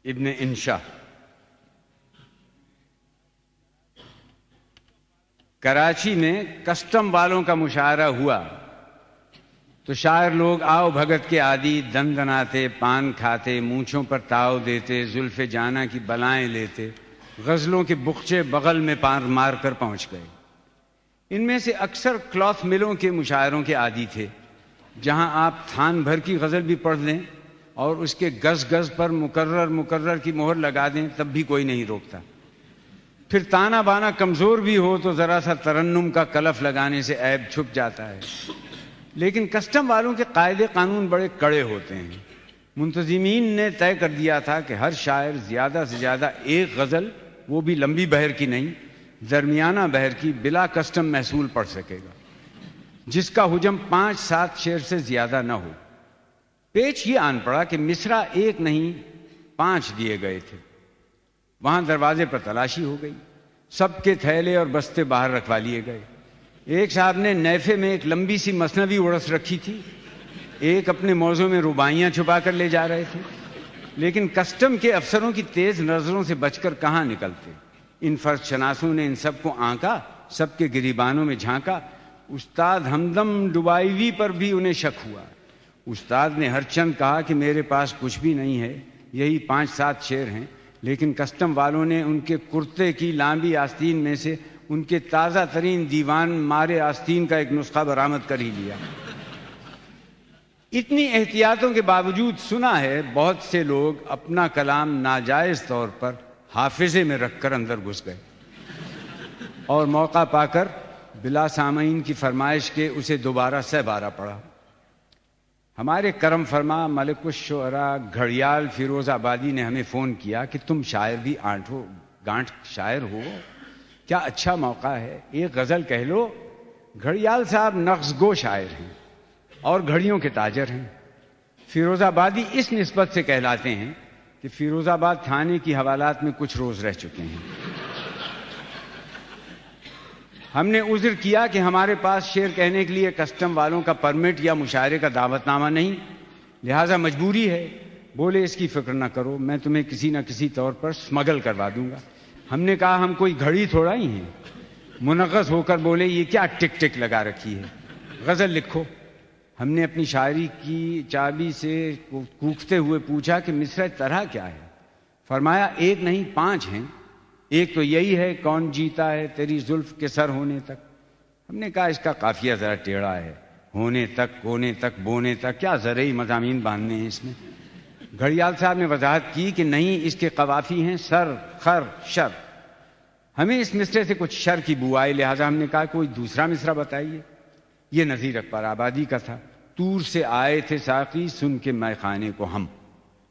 ابن انشا. کراچی میں کسٹم والوں کا مشاعرہ ہوا تو شاعر لوگ آؤ بھگت کے عادی دن دناتے، پان کھاتے، مونچھوں پر تاؤ دیتے، زلف جانا کی بلائیں لیتے، غزلوں کے بخچے بغل میں پار مار کر پہنچ گئے. ان میں سے اکثر کلاتھ ملوں کے مشاعروں کے عادی تھے، جہاں آپ تھان بھر کی غزل بھی پڑھ لیں اور اس کے گز گز پر مکرر کی مہر لگا دیں تب بھی کوئی نہیں روکتا. پھر تانا بانا کمزور بھی ہو تو ذرا سا ترنم کا کلف لگانے سے عیب چھپ جاتا ہے. لیکن کسٹم والوں کے قاعدے قانون بڑے کڑے ہوتے ہیں. منتظمین نے طے کر دیا تھا کہ ہر شاعر زیادہ سے زیادہ ایک غزل، وہ بھی لمبی بہر کی نہیں، درمیانہ بہر کی، بلا کسٹم محصول پڑھ سکے گا، جس کا حجم 5-7 شعر سے زیادہ نہ ہو. پیچ یہ آن پڑا کہ مصرع ایک نہیں 5 دیے گئے تھے. وہاں دروازے پر تلاشی ہو گئی، سب کے تھیلے اور بستے باہر رکھوا لیے گئے. ایک صاحب نے نیفے میں ایک لمبی سی مثنوی اڑس رکھی تھی، ایک اپنے موزوں میں رباعیاں چھپا کر لے جا رہے تھے. لیکن کسٹم کے افسروں کی تیز نظروں سے بچ کر کہاں نکلتے. ان فرض شناسوں نے ان سب کو آنکا، سب کے گریبانوں میں جھانکا. استاد ہمدم ڈبائیوی پر بھی انہیں شک ہوا. استاد نے ہر چند کہا کہ میرے پاس کچھ بھی نہیں ہے، یہی 5-7 شعر ہیں. لیکن کسٹم والوں نے ان کے کرتے کی لامبی آستین میں سے ان کے تازہ ترین دیوان مارے آستین کا ایک نسخہ برآمد کر ہی لیا. اتنی احتیاطوں کے باوجود سنا ہے بہت سے لوگ اپنا کلام ناجائز طور پر حافظے میں رکھ کر اندر گھس گئے اور موقع پا کر بلا سامعین کی فرمائش کے اسے دوبارہ سہ بارہ پڑھا. ہمارے کرم فرما ملک الشعراء گھڑیال فیروز آبادی نے ہمیں فون کیا کہ تم شاعر بھی گانٹ شاعر ہو، کیا اچھا موقع ہے، ایک غزل کہہ لو. گھڑیال صاحب نغز گو شاعر ہیں اور گھڑیوں کے تاجر ہیں. فیروز آبادی اس نسبت سے کہلاتے ہیں کہ فیروز آباد تھانے کی حوالات میں کچھ روز رہ چکے ہیں. ہم نے عذر کیا کہ ہمارے پاس شعر کہنے کے لیے کسٹم والوں کا پرمٹ یا مشاعرے کا دعوت نامہ نہیں، لہٰذا مجبوری ہے. بولے اس کی فکر نہ کرو، میں تمہیں کسی نہ کسی طور پر سمگل کروا دوں گا. ہم نے کہا ہم کوئی گھڑی تھوڑا ہی ہیں. منغص ہو کر بولے یہ کیا ٹک ٹک لگا رکھی ہے، غزل لکھو. ہم نے اپنی شاعری کی چابی سے کوکھتے ہوئے پوچھا کہ مصرع طرح کیا ہے. فرمایا ایک نہیں 5 ہیں. ایک تو یہی ہے کون جیتا ہے تیری زلف کے سر ہونے تک. ہم نے کہا اس کا قافیہ ذرا ٹیڑھا ہے، ہونے تک، کونے تک، بونے تک، کیا زرعی مضامین باندھنے ہیں اس میں. گھڑیال صاحب نے وضاحت کی کہ نہیں، اس کے قوافی ہیں سر، خر، شر. ہمیں اس مصرع سے کچھ شر کی بو آئی، لہٰذا ہم نے کہا کوئی دوسرا مصرع بتائیے. یہ نذیر اکبر آبادی کا تھا. طور سے آئے تھے ساقی سن کے مے خانے کو ہم.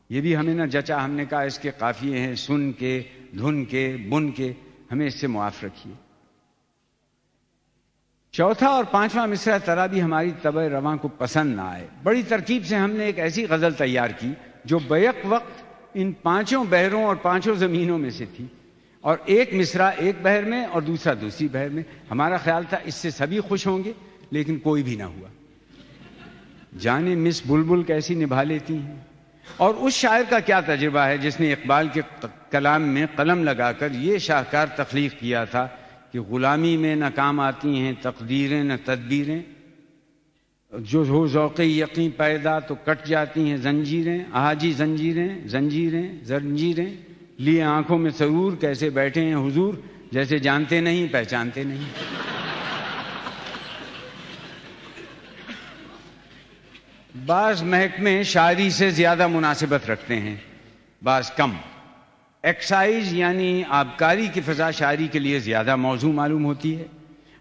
یہ بھی ہمیں نہ جچا. ہم نے کہا اس کے قافیے ہیں سن کے، دھن کے، بن کے، ہمیں اس سے معاف رکھیے. چوتھا اور 5واں مصرع طرح بھی ہماری طبع رواں کو پسند نہ آئے. بڑی ترکیب سے ہم نے ایک ایسی غزل تیار کی جو بیک وقت ان 5 بحروں اور 5 زمینوں میں سے تھی، اور ایک مصرع ایک بحر میں اور دوسرا دوسری بحر میں. ہمارا خیال تھا اس سے سبھی خوش ہوں گے، لیکن کوئی بھی نہ ہوا. جانے مس بلبل کیسی نبھا لیتی ہیں. اور اس شاعر کا کیا تجربہ ہے جس نے اقبال کے کلام میں قلم لگا کر یہ شاہکار تخلیق کیا تھا کہ غلامی میں نہ کام آتی ہیں تقدیریں نہ تدبیریں، جو ہو ذوق یقین پیدا تو کٹ جاتی ہیں زنجیریں. آجی زنجیریں زنجیریں زنجیریں لیے آنکھوں میں سرور، کیسے بیٹھے ہیں حضور جیسے جانتے نہیں پہچانتے نہیں. بعض محکمے شاعری سے زیادہ مناسبت رکھتے ہیں، بعض کم. ایکسائز یعنی آبکاری کی فضا شاعری کے لیے زیادہ موزوں معلوم ہوتی ہے.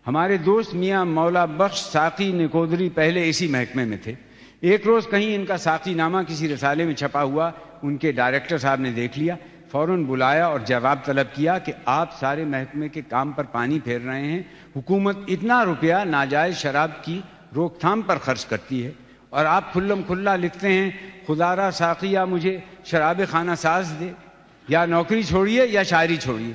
ہمارے دوست میاں مولا بخش ساقی نکودری پہلے اسی محکمے میں تھے. ایک روز کہیں ان کا ساقی نامہ کسی رسالے میں چھپا ہوا ان کے ڈائریکٹر صاحب نے دیکھ لیا. فوراً بلایا اور جواب طلب کیا کہ آپ سارے محکمے کے کام پر پانی پھیر رہے ہیں. حکومت اتنا روپیہ ناجائز شراب کی روک تھام پر خرچ کرتی ہے اور آپ کھلم کھلا لکھتے ہیں خدارا ساقیہ مجھے شراب خانہ ساز دے. یا نوکری چھوڑیے یا شاعری چھوڑیے.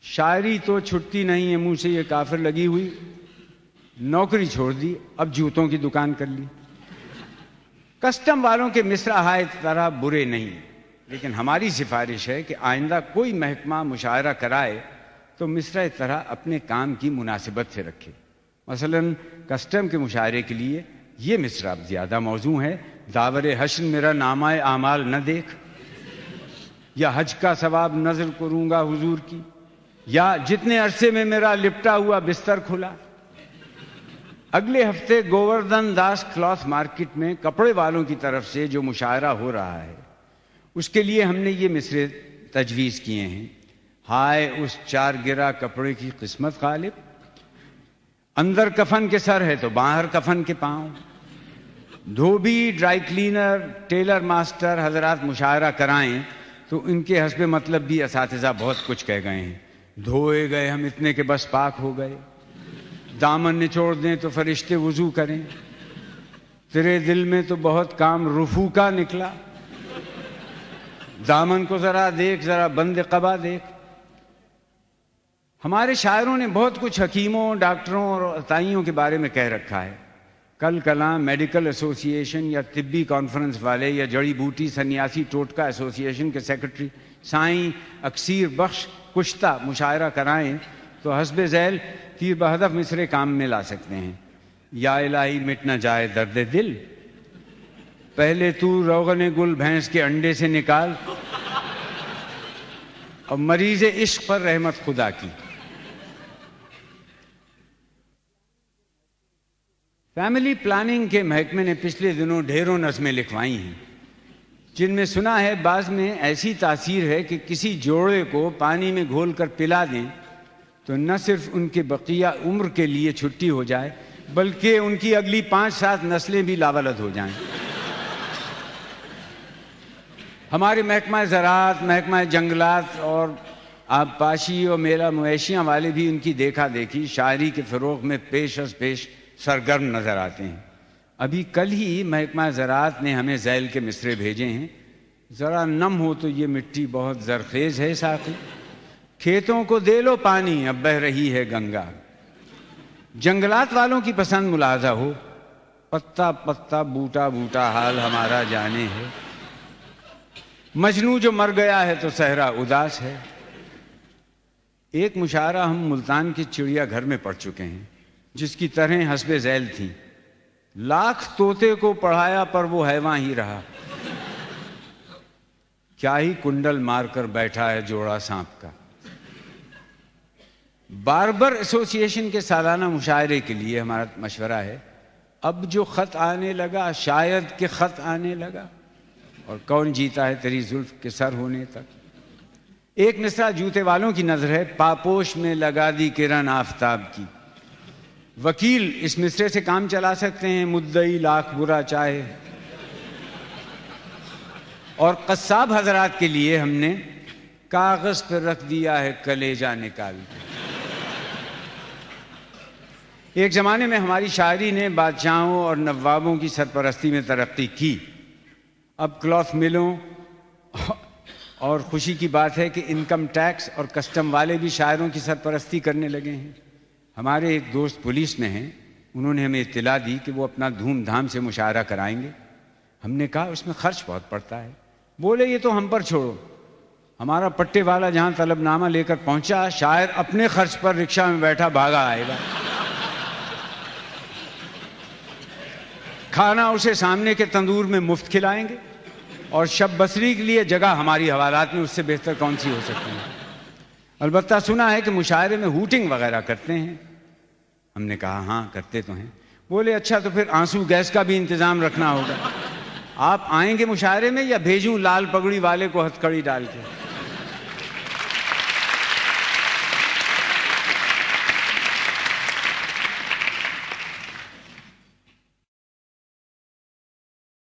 شاعری تو چھٹتی نہیں ہے منہ سے یہ کافر لگی ہوئی. نوکری چھوڑ دی، اب جوتوں کی دکان کر لی. کسٹم والوں کے مصرعہ طرح برے نہیں، لیکن ہماری سفارش ہے کہ آئندہ کوئی محکمہ مشاعرہ کرائے تو مصرع طرح اپنے کام کی مناسبت سے رکھے۔ مثلا کسٹم کے مشاعرے کے لیے یہ مصرع زیادہ موزوں ہے، داور حشر میرا نامہ اعمال نہ دیکھ، یا حج کا ثواب نظر کروں گا حضور کی، یا جتنے عرصے میں میرا لپٹا ہوا بستر کھلا۔ اگلے ہفتے گووردھن داس کلاتھ مارکیٹ میں کپڑے والوں کی طرف سے جو مشاعرہ ہو رہا ہے اس کے لیے ہم نے یہ مصرعے تجویز کیے ہیں۔ ہائے اس چار گرا کپڑے کی قسمت غالب، اندر کفن کے سر ہے تو باہر کفن کے پاؤں۔ دھوبی، ڈرائی کلینر، ٹیلر ماسٹر حضرات مشاعرہ کرائیں تو ان کے حسب مطلب بھی اساتذہ بہت کچھ کہہ گئے ہیں۔ دھوئے گئے ہم اتنے کے بس پاک ہو گئے، دامن نچوڑ دیں تو فرشتے وضو کریں، تیرے دل میں تو بہت کام رفو کا نکلا، دامن کو ذرا دیکھ، ذرا بند قبا دیکھ۔ ہمارے شاعروں نے بہت کچھ حکیموں، ڈاکٹروں اور عطائیوں کے بارے میں کہہ رکھا ہے۔ کل کلاں میڈیکل ایسوسی ایشن یا طبی کانفرنس والے یا جڑی بوٹی سنیاسی ٹوٹکا ایسوسی ایشن کے سیکرٹری سائیں اکثیر بخش کشتہ مشاعرہ کرائیں تو حسب ذیل تیر بہدف مصرے کام میں لا سکتے ہیں۔ یا الہی مٹ نہ جائے درد دل، پہلے تو روغن گل بھینس کے انڈے سے نکال، اور مریض عشق پر رحمت خدا کی۔ فیملی پلاننگ کے محکمے نے پچھلے دنوں ڈھیروں نظمیں لکھوائی ہیں جن میں سنا ہے بعض میں ایسی تاثیر ہے کہ کسی جوڑے کو پانی میں گھول کر پلا دیں تو نہ صرف ان کے بقیہ عمر کے لیے چھٹی ہو جائے بلکہ ان کی اگلی 5-7 نسلیں بھی لاولد ہو جائیں۔ ہمارے محکمہ زراعت، محکمہ جنگلات اور آبپاشی اور میلہ مویشیاں والے بھی ان کی دیکھا دیکھی شاعری کے فروغ میں پیش از پیش سرگرم نظر آتے ہیں۔ ابھی کل ہی محکمہ زراعت نے ہمیں ذیل کے مصرعے بھیجے ہیں۔ ذرا نم ہو تو یہ مٹی بہت زرخیز ہے ساقی، کھیتوں کو دے لو پانی اب بہہ رہی ہے گنگا۔ جنگلات والوں کی پسند ملاحظہ ہو، پتا پتا بوٹا بوٹا حال ہمارا جانے ہے، مجنوں جو مر گیا ہے تو صحرا اداس ہے۔ ایک مشاعرہ ہم ملتان کے چڑیا گھر میں پڑھ چکے ہیں جس کی طرح حسب ذیل تھیں۔ لاکھ طوطے کو پڑھایا پر وہ حیواں ہی رہا، کیا ہی کنڈل مار کر بیٹھا ہے جوڑا سانپ کا۔ باربر ایسوسی ایشن کے سالانہ مشاعرے کے لیے ہمارا مشورہ ہے، اب جو خط آنے لگا شاید کہ خط آنے لگا، اور کون جیتا ہے تیری زلف کے سر ہونے تک۔ ایک مصرع جوتے والوں کی نظر ہے، پاپوش میں لگا دی کرن آفتاب کی۔ وکیل اس مصرعے سے کام چلا سکتے ہیں، مدعی لاکھ برا چاہے۔ اور قصاب حضرات کے لیے ہم نے کاغذ پر رکھ دیا ہے کلیجہ نکال کے۔ ایک زمانے میں ہماری شاعری نے بادشاہوں اور نوابوں کی سرپرستی میں ترقی کی، اب کلاتھ ملوں، اور خوشی کی بات ہے کہ انکم ٹیکس اور کسٹم والے بھی شاعروں کی سرپرستی کرنے لگے ہیں۔ ہمارے ایک دوست پولیس میں ہیں، انہوں نے ہمیں اطلاع دی کہ وہ اپنا دھوم دھام سے مشاعرہ کرائیں گے۔ ہم نے کہا اس میں خرچ بہت پڑتا ہے۔ بولے یہ تو ہم پر چھوڑو، ہمارا پٹے والا جہاں طلب نامہ لے کر پہنچا شاعر اپنے خرچ پر رکشہ میں بیٹھا بھاگا آئے گا، کھانا اسے سامنے کے تندور میں مفت کھلائیں گے، اور شب بسری کے لیے جگہ ہماری حوالات میں اس سے بہتر کون سی ہو سکتی ہے۔ البتہ سنا ہے کہ مشاعرے میں ہوٹنگ وغیرہ کرتے ہیں۔ ہم نے کہا ہاں کرتے تو ہیں۔ بولے اچھا تو پھر آنسو گیس کا بھی انتظام رکھنا ہوگا۔ آپ آئیں گے مشاعرے میں یا بھیجوں لال پگڑی والے کو ہتھ کڑی ڈال کے؟